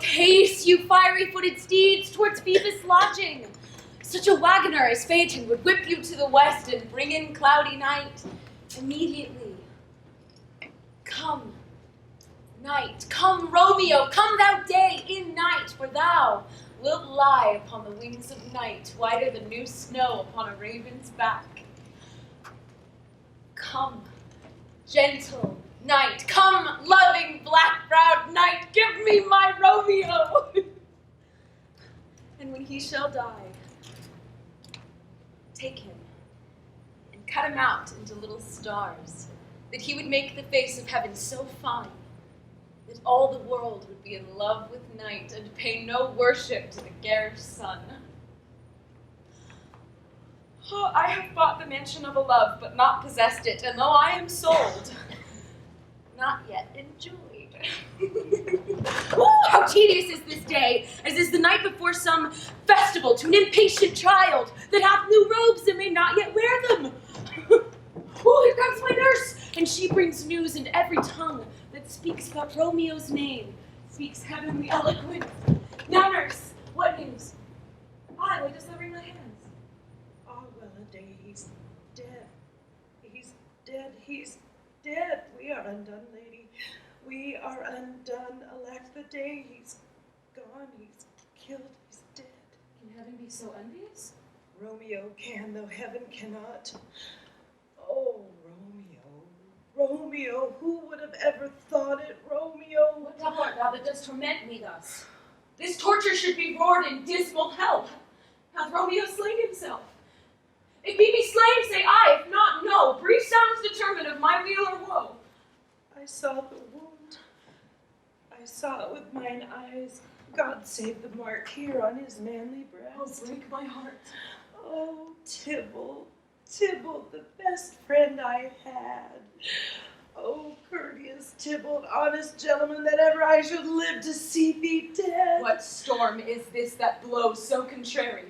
Haste, you fiery-footed steeds, towards Phoebus' lodging. Such a wagoner as Phaeton would whip you to the west and bring in cloudy night immediately. Come, night, come, Romeo, come thou day in night, for thou wilt lie upon the wings of night, whiter than new snow upon a raven's back. Come, gentle night, come, loving black-browed night, give me my Romeo! And when he shall die, take him and cut him out into little stars, that he would make the face of heaven so fine that all the world would be in love with night and pay no worship to the garish sun. Oh, I have bought the mansion of a love, but not possessed it, and though I am sold, not yet enjoyed. Ooh, how tedious is this day, as is the night before some festival to an impatient child that hath new robes and may not yet wear them. Oh, here comes my nurse, and she brings news, and every tongue that speaks but Romeo's name speaks heavenly eloquence. Now, nurse, what news? Why dost thou wring my hands? Ah, well a day, he's dead. He's dead, he's dead. We are undone, lady. We are undone. Alack the day, he's gone, he's killed, he's dead. Can heaven be so envious? Romeo can, though heaven cannot. Oh, Romeo, who would have ever thought it, Romeo? What devil art thou that dost torment me thus? This torture should be roared in dismal hell. Hath Romeo slain himself? If he be slain, say I, if not, no. Brief sounds determine of my weal or woe. I saw the wound. I saw it with mine eyes. God save the mark here on his manly breast. Oh, break my heart. Oh, Tybalt, the best friend I had. Oh, courteous Tybalt, honest gentleman, that ever I should live to see thee dead. What storm is this that blows so contrary?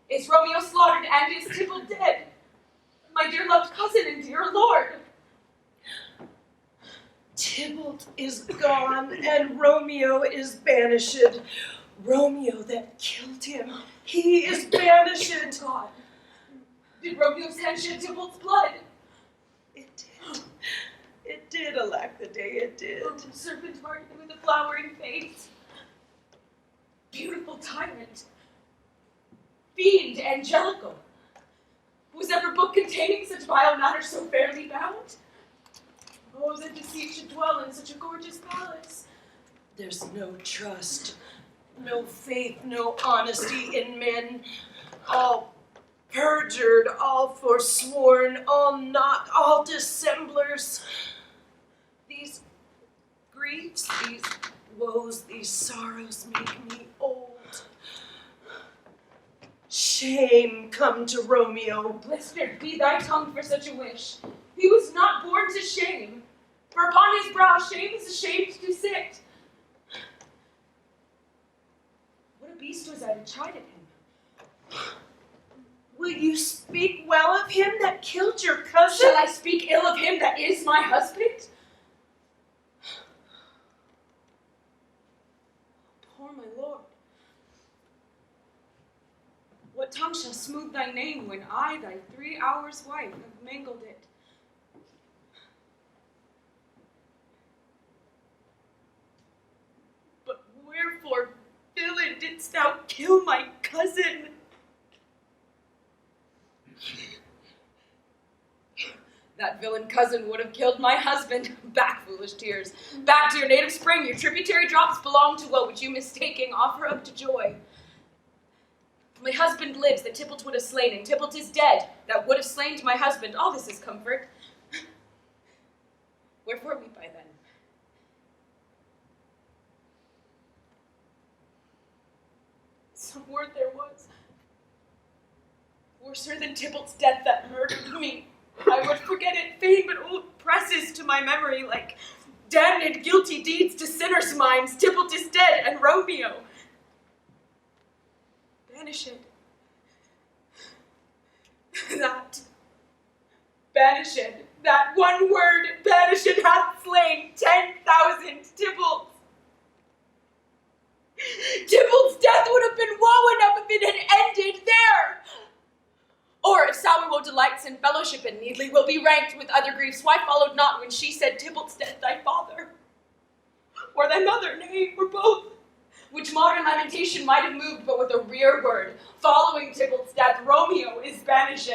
Is Romeo slaughtered and is Tybalt dead? My dear loved cousin and dear lord. Tybalt is gone and Romeo is banished. Romeo that killed him, he is banished. God, did Romeo's hand shed Tybalt's blood? It did. It did, alack the day, it did. Oh, serpent hearted with a flowering face. Beautiful tyrant. Fiend angelical. Was ever book containing such vile matter so fairly bound? Oh, that deceit should dwell in such a gorgeous palace. There's no trust, no faith, no honesty in men. All perjured, all forsworn, all not, all dissemblers. These griefs, these woes, these sorrows make me old. Shame come to Romeo. Blistered be thy tongue for such a wish. He was not born to shame, for upon his brow shame is ashamed to sit. What a beast was I to chide at him? Will you speak well of him that killed your cousin? Shall I speak ill of him that is my husband? Poor my lord. What tongue shall smooth thy name when I, thy 3 hours wife, have mangled it? But wherefore, villain, didst thou kill my cousin? That villain cousin would have killed my husband. Back, foolish tears. Back to your native spring. Your tributary drops belong to woe, which you mistaking offer up to joy. My husband lives that Tybalt would have slain, and Tybalt is dead that would have slain my husband. All this is comfort. Wherefore weep I then? Some word there was, worser than Tybalt's death that murdered me. I would forget it fain, but oh, it presses to my memory like damned guilty deeds to sinners' minds. Tybalt is dead, and Romeo banished. Banished. That one word, banished, hath slain 10,000 Tybalts. be ranked with other griefs. Why followed not when she said, Tybalt's dead, thy father? Or thy mother, nay, or both? Which modern lamentation might have moved, but with a rear word. Following Tybalt's death, Romeo is banished.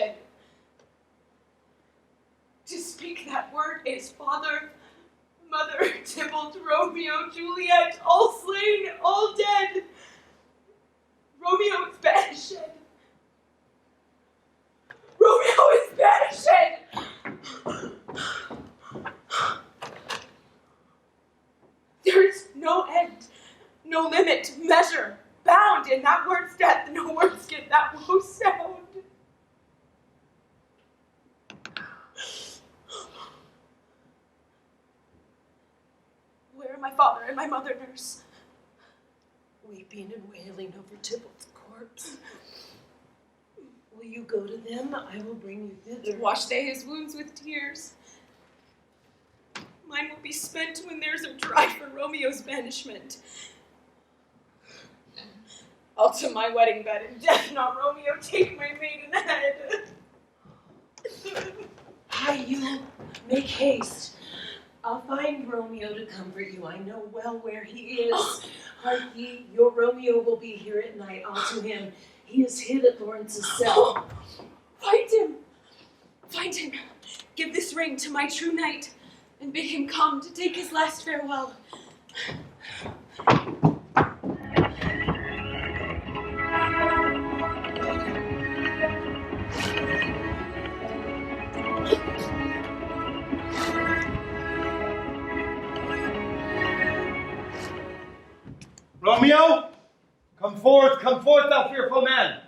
To speak that word is father, mother, Tybalt, Romeo, Juliet, all slain, all dead. Romeo is banished. Romeo is banished. There is no end, no limit, measure, bound in that word's death. No words get that woe sound. Where are my father and my mother, nurse? Weeping and wailing over Tybalt's corpse. Will you go to them? I will bring you thither. Wash they his wounds with tears. Mine will be spent when theirs are dry for Romeo's banishment. I'll to my wedding bed in death, not Romeo, take my maiden head. Hie you, make haste. I'll find Romeo to comfort you. I know well where he is. Hark ye, your Romeo will be here at night. I'll to him. He is hid at Lawrence's cell. Find him. Find him. Give this ring to my true knight, and bid him come to take his last farewell. Romeo, come forth, thou fearful man.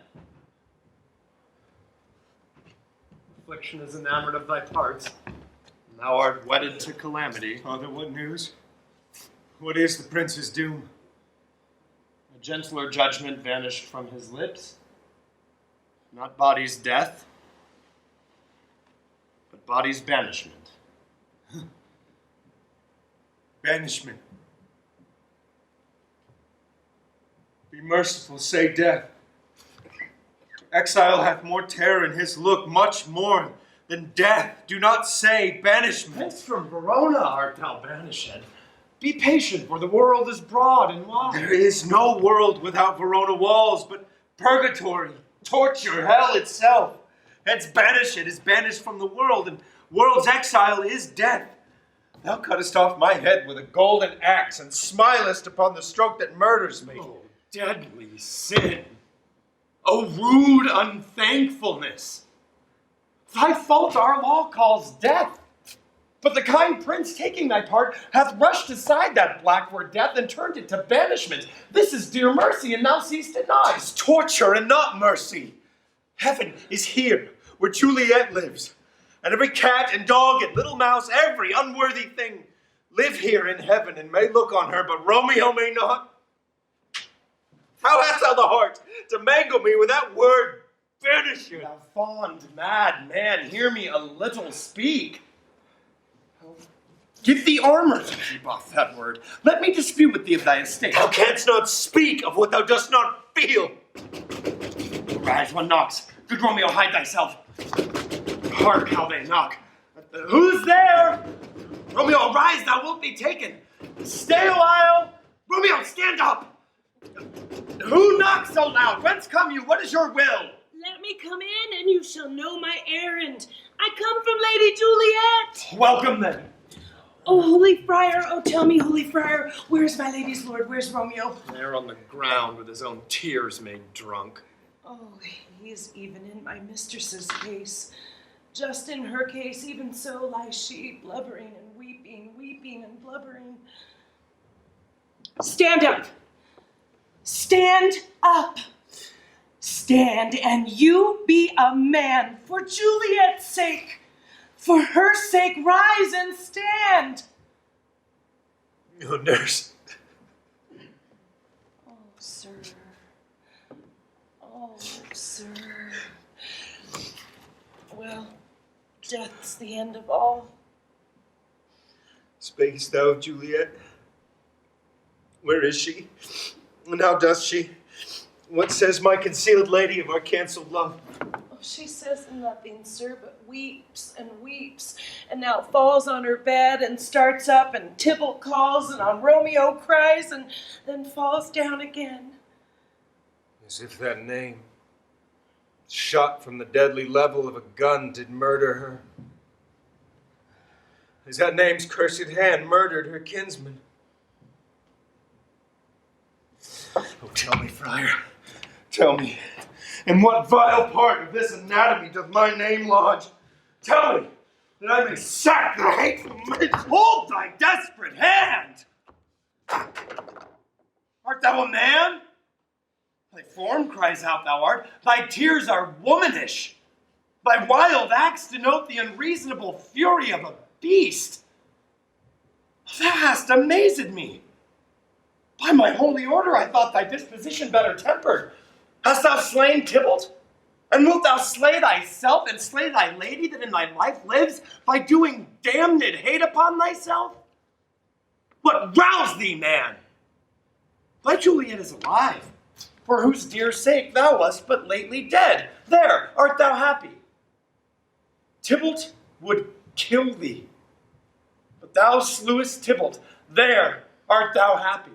Affliction is enamored of thy parts, and thou art wedded to calamity. Father, what news? What is the prince's doom? A gentler judgment vanished from his lips, not body's death, but body's banishment. Banishment. Be merciful, say death. Exile hath more terror in his look, much more than death. Do not say banishment. Hence from Verona art thou banished. Be patient, for the world is broad and wide. There is no world without Verona walls, but purgatory, torture, hell itself. Hence banished is banished from the world, and world's exile is death. Thou cuttest off my head with a golden axe, and smilest upon the stroke that murders me. Oh, deadly sin! Oh, rude unthankfulness! Thy fault our law calls death. But the kind prince taking thy part hath rushed aside that black word death and turned it to banishment. This is dear mercy, and thou seest it not. 'Tis torture and not mercy. Heaven is here, where Juliet lives. And every cat and dog and little mouse, every unworthy thing, live here in heaven and may look on her, but Romeo may not. How hast thou the heart to mangle me with that word, banisher? Thou fond, mad man, hear me a little speak. Give thee armor to keep off that word. Let me dispute with thee of thy estate. Thou canst not speak of what thou dost not feel. Arise, one knocks. Good Romeo, hide thyself. Hark how they knock. Who's there? Romeo, arise, thou wilt be taken. Stay a while. Romeo, stand up. Who knocks so loud? Whence come you? What is your will? Let me come in, and you shall know my errand. I come from Lady Juliet. Welcome then. Oh, holy friar, oh, tell me, holy friar, where's my lady's lord? Where's Romeo? There on the ground with his own tears made drunk. Oh, he is even in my mistress's case. Just in her case, even so lies she, blubbering and weeping, weeping and blubbering. Stand up. Stand up. Stand, and you be a man for Juliet's sake. For her sake, rise and stand. Oh, nurse. Oh, sir. Oh, sir. Well, death's the end of all. Speakest thou of Juliet? Where is she? And how doth she? What says my concealed lady of our cancelled love? Oh, she says nothing, sir, but weeps and weeps, and now falls on her bed and starts up, and Tybalt calls, and on Romeo cries, and then falls down again. As if that name, shot from the deadly level of a gun, did murder her. As that name's cursed hand murdered her kinsman. Oh, tell me, friar, tell me, in what vile part of this anatomy doth my name lodge? Tell me, that I may sack the hateful man. Hold thy desperate hand! Art thou a man? Thy form cries out thou art. Thy tears are womanish. Thy wild acts denote the unreasonable fury of a beast. Thou hast amazed me. By my holy order, I thought thy disposition better tempered. Hast thou slain Tybalt? And wilt thou slay thyself and slay thy lady that in thy life lives by doing damned hate upon thyself? What roused thee, man? Thy Juliet is alive, for whose dear sake thou wast but lately dead. There, art thou happy? Tybalt would kill thee, but thou slewest Tybalt. There art thou happy.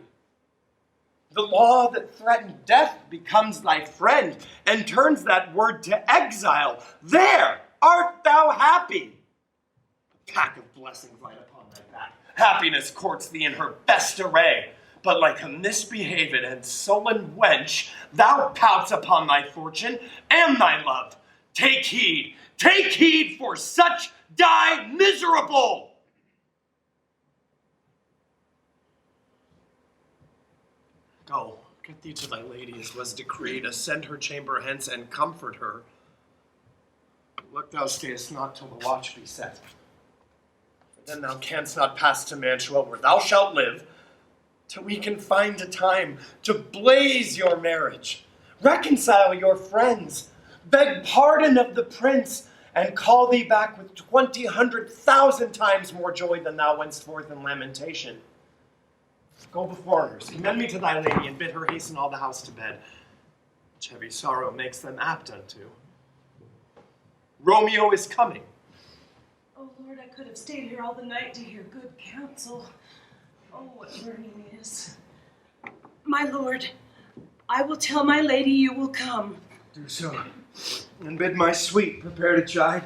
The law that threatened death becomes thy friend and turns that word to exile. There art thou happy. A pack of blessings light upon thy back. Happiness courts thee in her best array. But like a misbehaved and sullen wench, thou pouts upon thy fortune and thy love. Take heed, for such die miserable. Go, get thee to thy lady as was decreed, ascend her chamber hence and comfort her. Look, thou stayest not till the watch be set. For then thou canst not pass to Mantua, where thou shalt live, till we can find a time to blaze your marriage, reconcile your friends, beg pardon of the prince, and call thee back with 20,100,000 times more joy than thou wentst forth in lamentation. Go before her, commend me to thy lady, and bid her hasten all the house to bed, which heavy sorrow makes them apt unto. Romeo is coming. Oh, Lord, I could have stayed here all the night to hear good counsel. Oh, what learning is. My lord, I will tell my lady you will come. Do so, and bid my sweet prepare to chide.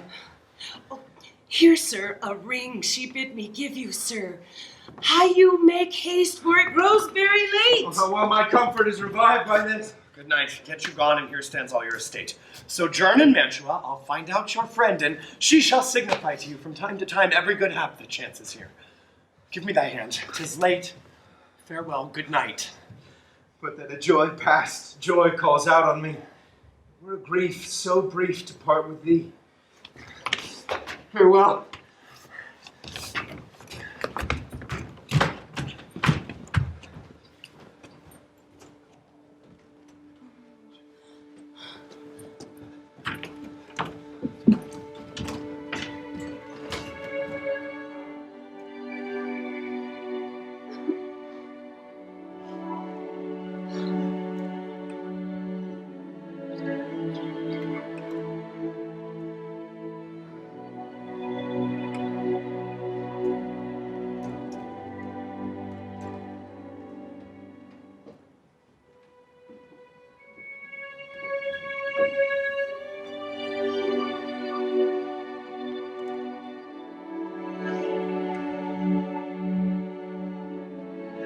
Oh, here, sir, a ring she bid me give you, sir. How you make haste, for it grows very late. Oh, how well my comfort is revived by this. Good night. Get you gone, and here stands all your estate. Sojourn in Mantua. I'll find out your friend, and she shall signify to you from time to time every good hap that chances here. Give me thy hand. 'Tis late. Farewell. Good night. But that a joy past, joy calls out on me. Were a grief so brief to part with thee. Farewell.